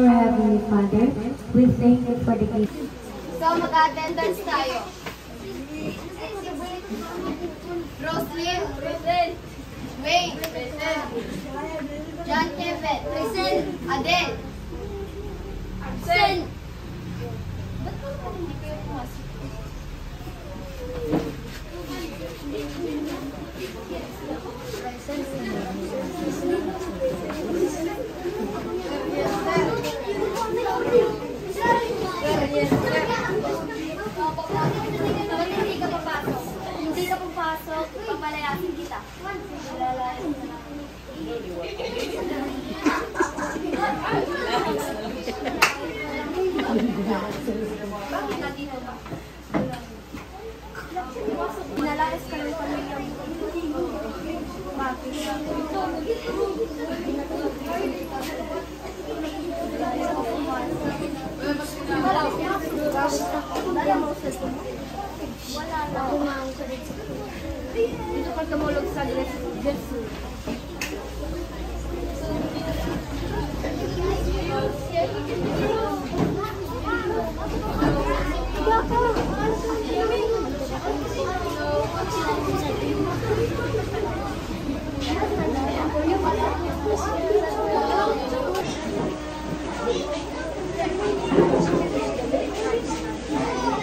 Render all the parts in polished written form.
Our Heavenly Father, we thank you for the gift. So, mag-attendance tayo. Roslyn, present. Wayne, present. John Kevin, present. Adele, absent. Ba't pa hindi kayo pumasok? Hindi ka papasok, pagmalayasin kita. Bakit nandito ba? Pinalayas ka ng pamilya mo. Bakit? Wala na. Kumaong ka rin. Dito ka tumulog sa dress.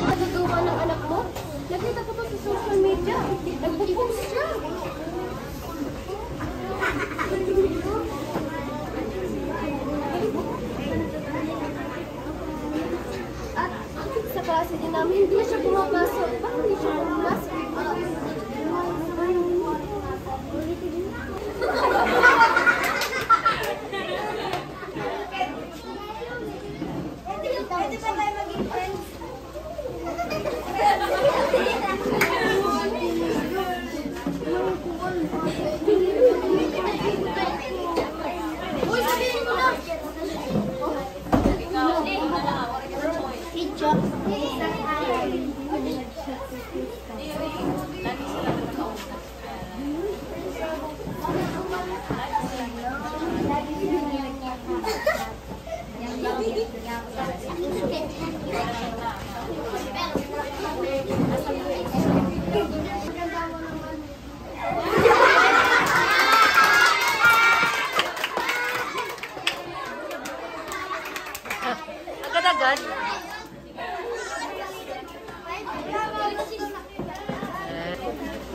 Natutuwa ng anak mo? Nakita ko to sa social media. Nagpo-post siya. At sa klase din namin, hindi siya pumapasok. Bakit hindi siya pumapasok? Pwede ba tayo maging friends? Uy, sabihin mo na! Picture. Agad-agad.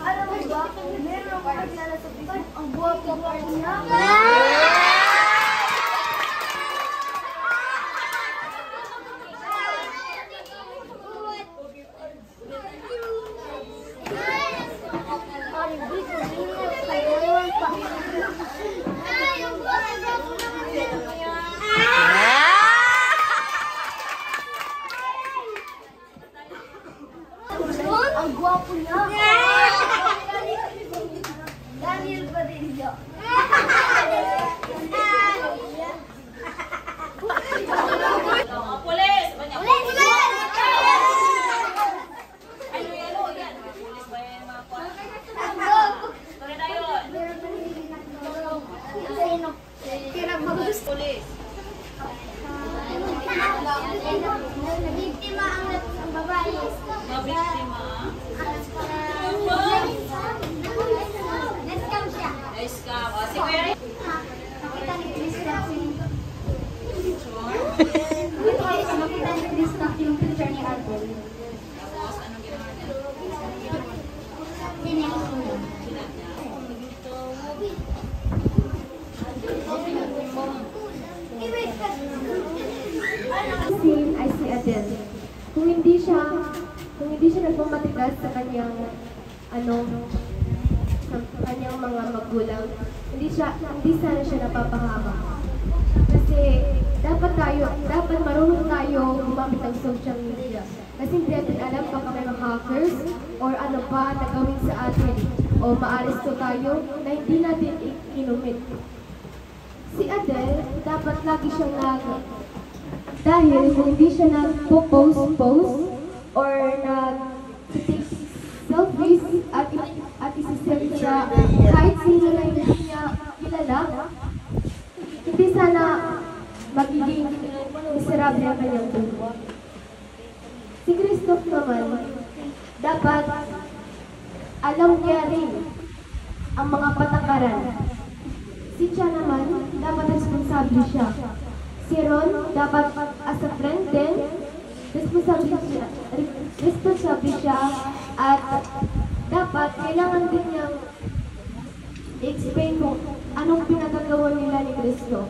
Alam mo ba, meron akong kakilala sa Facebook. Ang buwa-buwa pa niya. Ang gwapo niya. Daniel Padilla. Pulis! Nabiktima ang babae. Mabiktima. Na-scam siya. Na-scam. O, si Kuya Rin. Nakita ni Krista nakita ni Krista yung picture ni Adel. Tapos, anong ginawa niya? Sinesulo. I see Adele. Kung hindi siya nagpamatigas sa kanyang mga magulang, hindi sana siya napapahamak. Kasi dapat marunong tayo gumamit ng social media. Kasi hindi natin alam baka may mga hackers or ano pa na gawin sa atin o maaresto tayo na hindi natin inumit. Si Adele, dapat lagi siyang dahil kung hindi siya nag-post or nag-take selfies at isa-send siya kahit sino na hindi niya kilala, hindi sana magiging miserable ang kanyang buhay. Si Christoph naman, dapat alam niya rin ang mga patakaran. Si Cha naman, dapat responsable siya. Si Ron, dapat as a friend din, responsable siya at dapat kailangan din niyang i-explain kung anong pinagagawa nila ni Cristo.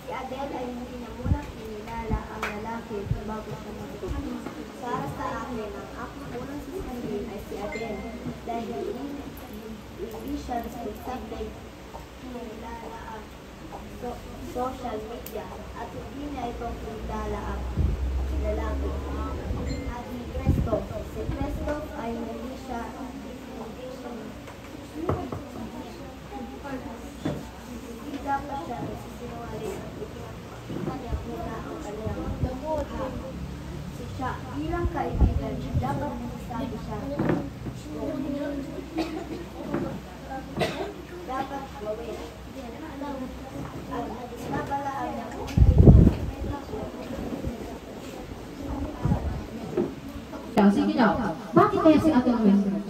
Si Adel ay hindi na muna kinilala ang lalaki bago siya magtugtog. Para sa akin, ang aking unang sasabihin ay si Adel dahil hindi siya responsable kinilala ang social media at hindi niya ito kinilala ang lalaki. At ni Cristo, si Cristo ay hindi dapat siya nagsisinungaling at ipinagpakita niya muna ang kanyang mukha. Si siya, bilang kaibigan, dapat nagsasabi siya. Dapat gawin. At nabalaan niya kung sige daw. Bakit kaya si Ate Western?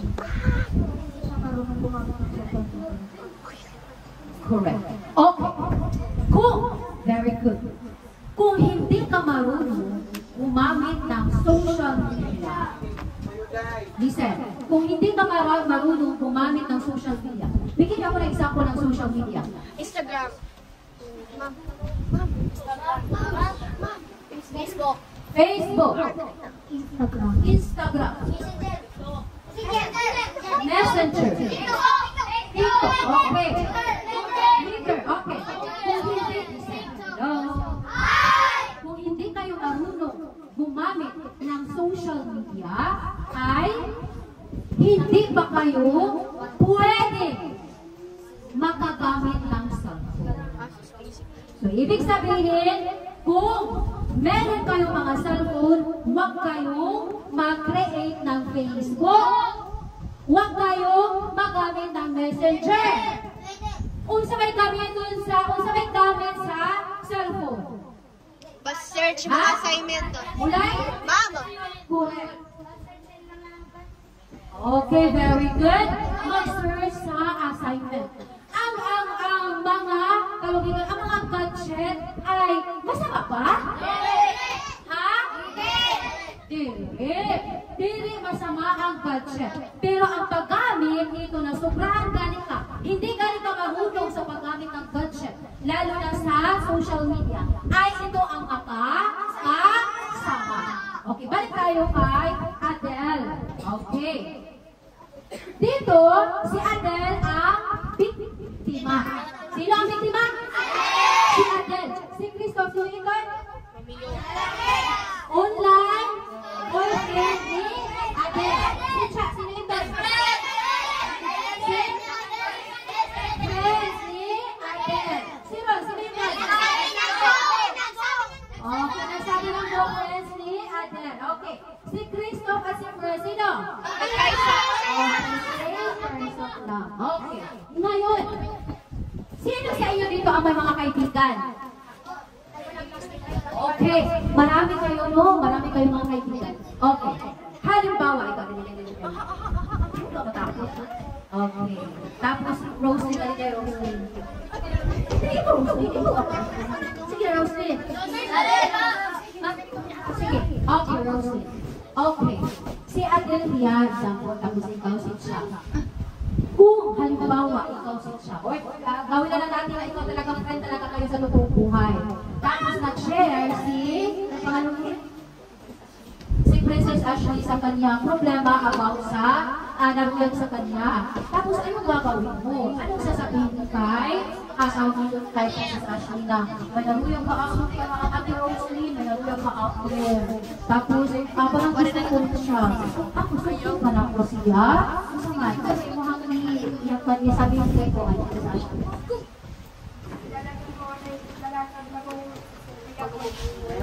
siya marunong gumamit ng cellphone. Correct. Okay. Very good. Kung hindi ka marunong gumamit ng social media, listen, kung hindi ka marunong gumamit ng social media, bigyan ako ng example ng social media. Instagram. Facebook. Facebook. Instagram. Messenger. TikTok. Okay. Twitter. Okay. Kung hindi kayo marunong gumamit ng social media, ay hindi ba kayo pwede makagamit ng cellphone? So, ibig sabihin, kung meron kayong mga cellphone, huwag kayong mag-create ng Facebook. Huwag kayong magamit ng Messenger. Unsa may gamit sa cellphone? Bas search mga assignment doon. Ulay? Mama! Correct. Okay, very good. Mag-search sa assignment. Ang mga kalugigan, ang mga gadget ay masama ba? Ha? Dili masama ang gadget. Pero ang paggamit nito na sobrang galit ka, hindi galit ka marunong sa paggamit ng gadget, lalo na sa social media, ay ito ang makasama. Okay, balik tayo kay Adele. Okay. Dito, si Adele ang biktima. Sino ang biktima? Si Adele. Si Christoph Luiton? Online? Boyfriend ni Adele. Si Cha, sino ito? Si friends ni Adele. Sino? Sino ito? Okay, nasabi ng friends ni Adele. Okay. Si Christoph at si Fred, sino? Okay. Ngayon, sino sa inyo dito ang may mga kaibigan? Okay. Marami kayo, no? Marami kayong mga kaibigan. Okay. Halimbawa, ikaw din. Okay. Tapos, Roslyn, dali kayo, Roslyn. Sige, Roslyn. Sige, Roslyn. Sige. Okay, Roslyn. Okay. Si Adele yan, example, tapos ikaw halimbawa, ikaw si siya. Or gawin na lang natin na ikaw talagang friend talaga kayo sa lubong buhay. Tapos nag-share si, ang pangalan niya? Si Princess Ashley sa kanyang problema about sa narulan sa kanya. Tapos anong gagawin mo? Anong sasabihin kay asawa mo kay Princess Ashley na manaruyang ka ako kay mga Ate Rosalie, manaruyang ka ako. Tapos parang gusto ko siya. Ako gusto ka na ko siya. Gusto nga, kasi mo hanggang yung kanya sabihin kay ko ay Princess Ashley.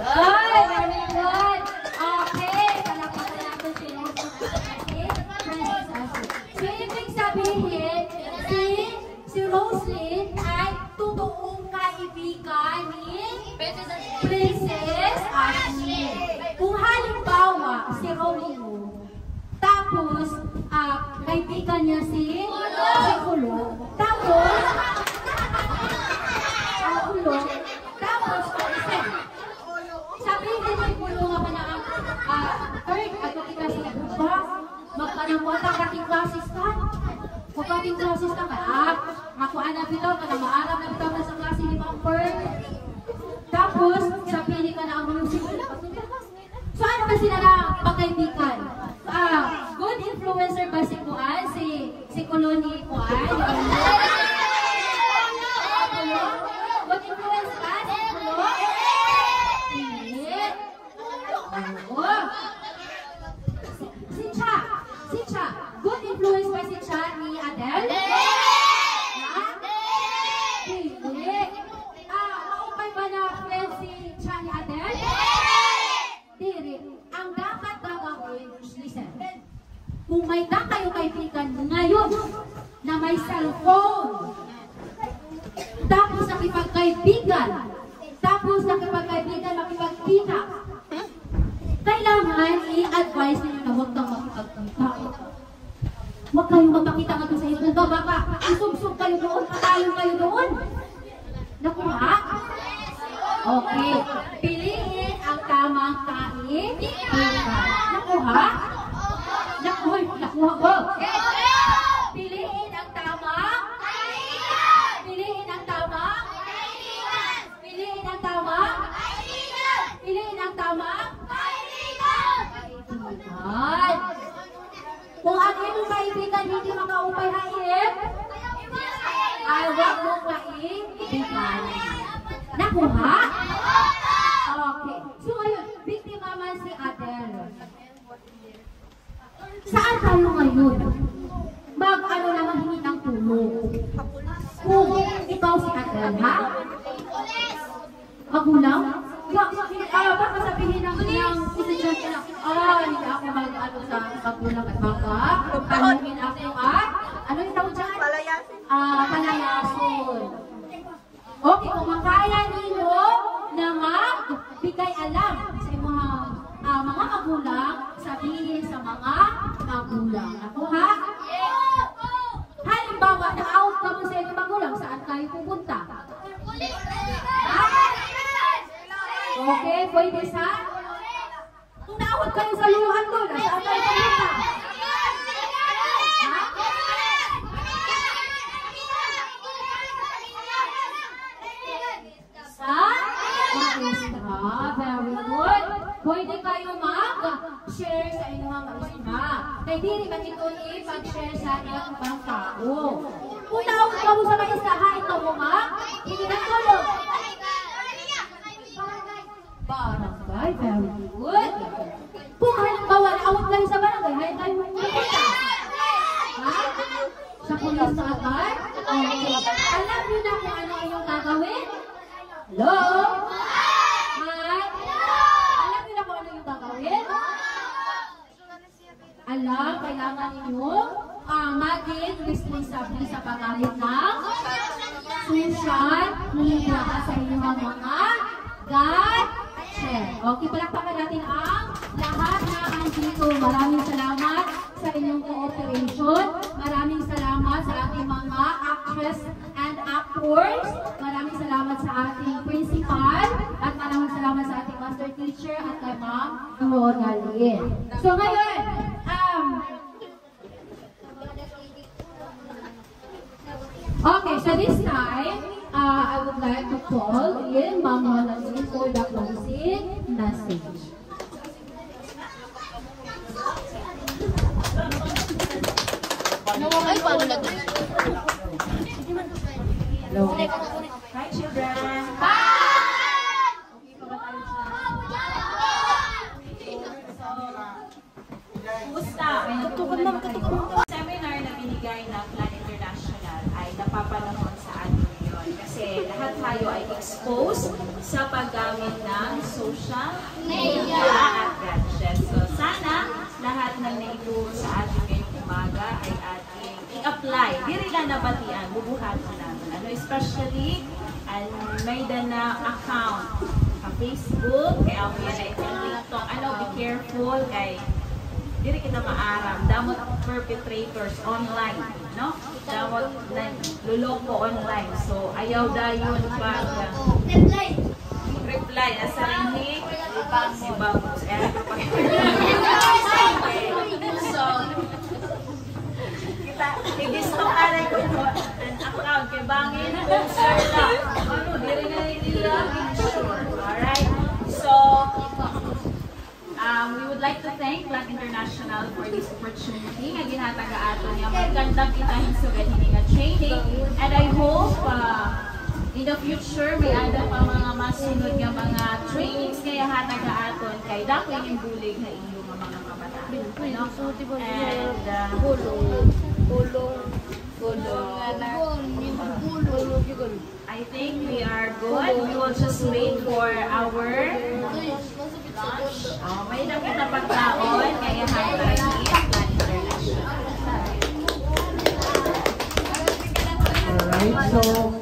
Ay, very good! Okay, palapatan natin si Princess Ashley. So, ibig sabihin, si Rosalie ay totoong kaibigan ni Princess Ashley. Kung halimbawa, si Romeo, tapos kaibigan niya si Kulo, tapos sabihin mo Kulo nga pa na third, ato kita sa buba, magpanampuan ang kating classes ka. Kung kating classes ka, makuha na bitaw ka na maarap na bitaw na sa klase ni Ma'am Pearl. Tapos, sabihin ka na ang music. So, ano ba sila na pagkaibigan? Good influencer ba si Kuan? Si Colony Kuan? Good influencer ba si Kulo? Hindi. Oo. Si Cha. Good influence ba si Cha ni Adele? Hindi. Maupay ba na friend si Cha ni Adele? Hindi. Ang dapat gagawin, listen. Kung may kayo kaibigan ngayon na may cellphone, tapos nakipagkaibigan, makipagkita, kailangan i-advise ninyo na huwag kang makipagkita. Huwag kayong magpakita nga sa iyo. Baka isubsub kayo doon, patayon kayo doon. Nakuha? Okay. Piliin ang tamang kaibigan. Nakuha? Nakuha ko. Piliin ang tamang kaibigan. Piliin ang tamang kaibigan. Piliin ang tamang kaibigan. Piliin ang tamang kaibigan. Kaibigan. Kung ang iyong kaibigan hindi makaupay haib, ay huwag mong kaibigan. Nakuha? Okay. So ngayon, biktima man si Adele. Saan tayo ngayon? Mag-ano naman hingi ng tulong? Kung ikaw si Adele, ha? Magulang? Baka sabihin ng estudyante na, hindi ako mag-ano sa magulang at baka, tanungin ako ano yung tawag dyan? Palayason. Okay, kung makaya ninyo na magbigay alam sa mga magulang, sabihin sa mga magulang. Nakuha? Halimbawa, na-out ka mo sa inyong magulang, saan kayo pupunta? Okay, pwede sa? Kung na-out kayo sa luhan doon, saan kayo pupunta? Very good. Pwede kayo mag-share sa inyong maisma. Kaya di rin man ito i-pag-share sa ibang tao. Kung naawag ka mo sa maisaha, ikaw mo hindi na tulog. Barangay, very good. Kung halimbawa, naawag kayo sa barangay, hayaan tayo pupunta. Sa pulis sa agad? Okay. Alam niyo na kung ano inyong gagawin? Hello? Alam, kailangan ninyo maging responsable sa paggamit ng social media sa inyong mga gadget. Okay, palakpakan natin ang lahat na andito. Maraming salamat sa inyong cooperation. Maraming salamat sa ating mga actress and actors. Maraming salamat sa ating principal. At maraming salamat sa ating master teacher at kay Ma'am Ronaline. So ngayon, would like to call in Ma'am Honalyn for the closing message. Ay, paano na ito? Hello. Hi, children! Kumusta? Seminar na binigay ng Plan International ay napapanahon sa atin ngayon kasi lahat tayo ay exposed sa paggamit ng social media at gadgets. So sana lahat ng naituro sa atin ngayong umaga ay ating i-apply. Di rin na nabatian, bubuhatin natin. Especially, may na account sa Facebook, kaya ako yan ay TikTok. Be careful kay diri kita maaram, damot perpetrators online, no? Damot luloko online. So, ayaw dayon pag reply asa rin si Babos. So, kita, i-gusto ka rin ko an account kay bangin, poster lang. Diri na nila, sure. Alright? So, we would like to thank Plan International for this opportunity nga ginhataga ato niya magkandang kita hinsugan hindi nga training, and I hope in the future may ada pa mga masunod nga mga trainings kaya hataga aton kay dako yung bulig na iyo nga mga kabataan, no? And I think we are good. We will just wait for our lunch. May nakita pagkaon, kaya hanggang Plan International. Alright, so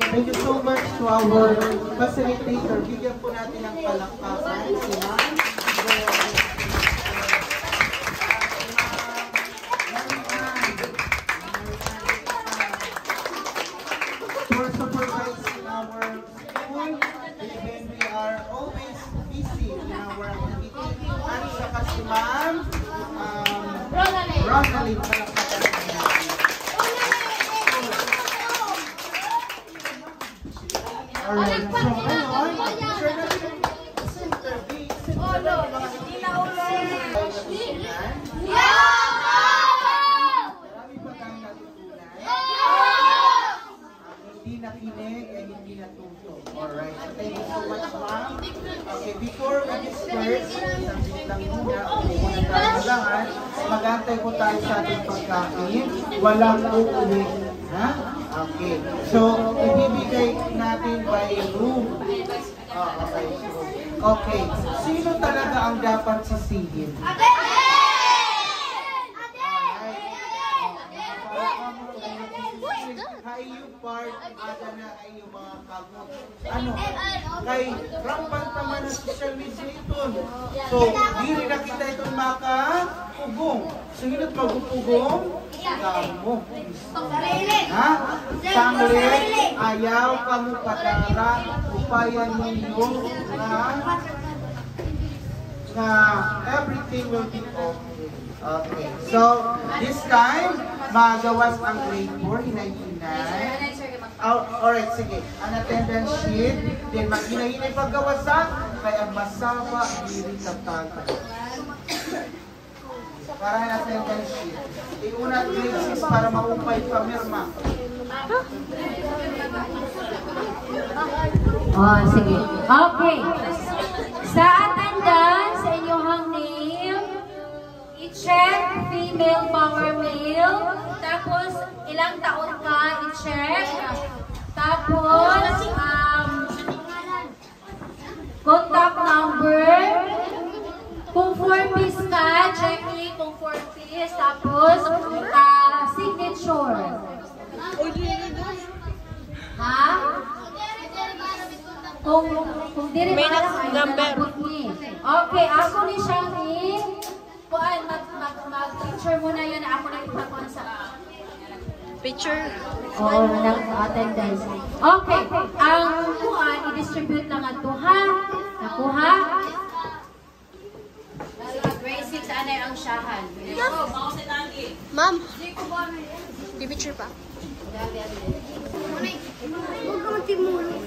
thank you so much to our facilitator. Bigyan po natin ng palakpakan si Ma'am. For supervising our school, even we are always busy in our activity. At saka si Ma'am Ronalyn, palakpakan natin. Alright, so ngayon, share natin yung center base. Hindi na ulit. Marami pa tayong natutunan. Hindi nakinig ay hindi natuto. Alright, so thank you so much, ma'am. Okay, before we disperse, isang bintang muna, unang kailangan, mag-antay po tayo sa ating pagkain. Walang uulit. Ha? Okay. So, ibibigay natin by room. Okay. Okay. Sino talaga ang dapat sisihin? Kayo part, ada na kayo mga kamot. Ano? Kay rampant naman ang social media ito. So, dili na kita itong makapugong. Sunod magpupugong, kamo. Ha? Sanglit, ayaw kamo padara, upayan ninyo na everything will be okay. Okay. So, this time, magawas ang grade 4, hinay-hinay. Alright, sige. Ang attendance sheet, then mag-hinay-hinay paggawasan, kaya masama, diri tataga. Para ang attendance sheet. Iuna grade 6 para maupay pamirma. Oh, sige. Okay. Sa attendance, sa inyong name, i-check female power male. Tapos, ilang taon ka, i-check. Tapos, contact number. Kung 4-piece ka, check it kung 4-piece. Tapos, signature. Ha? Kung diri May para number. Okay, ako ni siya ni kuan mag-picture muna yun na ako na ipakuan sa Picture. Oo, attendance. Okay, ang kuan i-distribute lang ato ha. Nakuha? Grade 6 anay ang syahan. Ma'am. Picture pa. Huwag ka magtimulong.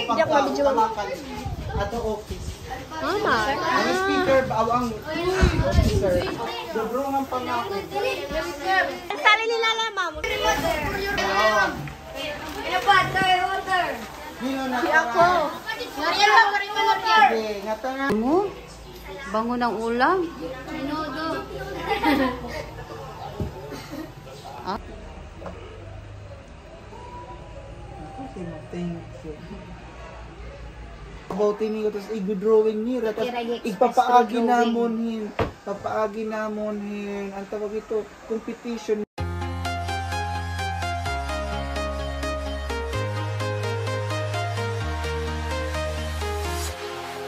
pagkakalakan ato office. Mama. Ang speaker ba ang officer? Dobro nga pangako. Sali nila lang, ma'am. Nino na Ako. Sige, nga tanga. Bango ng ulam. Thank you. About ini ko tapos i-drawing ni tapos ipapaagi namon hin ang tawag ito competition.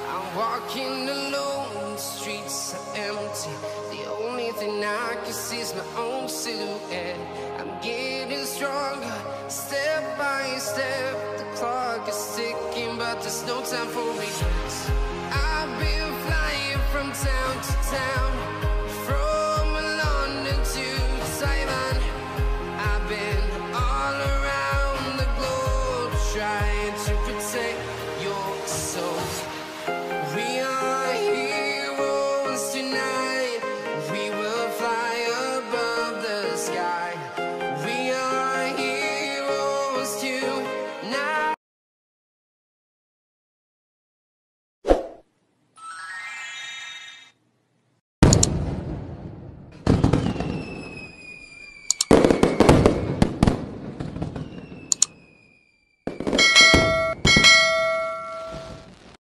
I'm walking alone, the streets are empty. The only thing I can see is my own silhouette. I'm getting stronger, step by step. The clock is ticking, but there's no time for regrets. I've been flying from town to town, from London to Taiwan. I've been all around the globe trying to protect your soul. We are heroes tonight. We will fly above the sky. We are heroes tonight.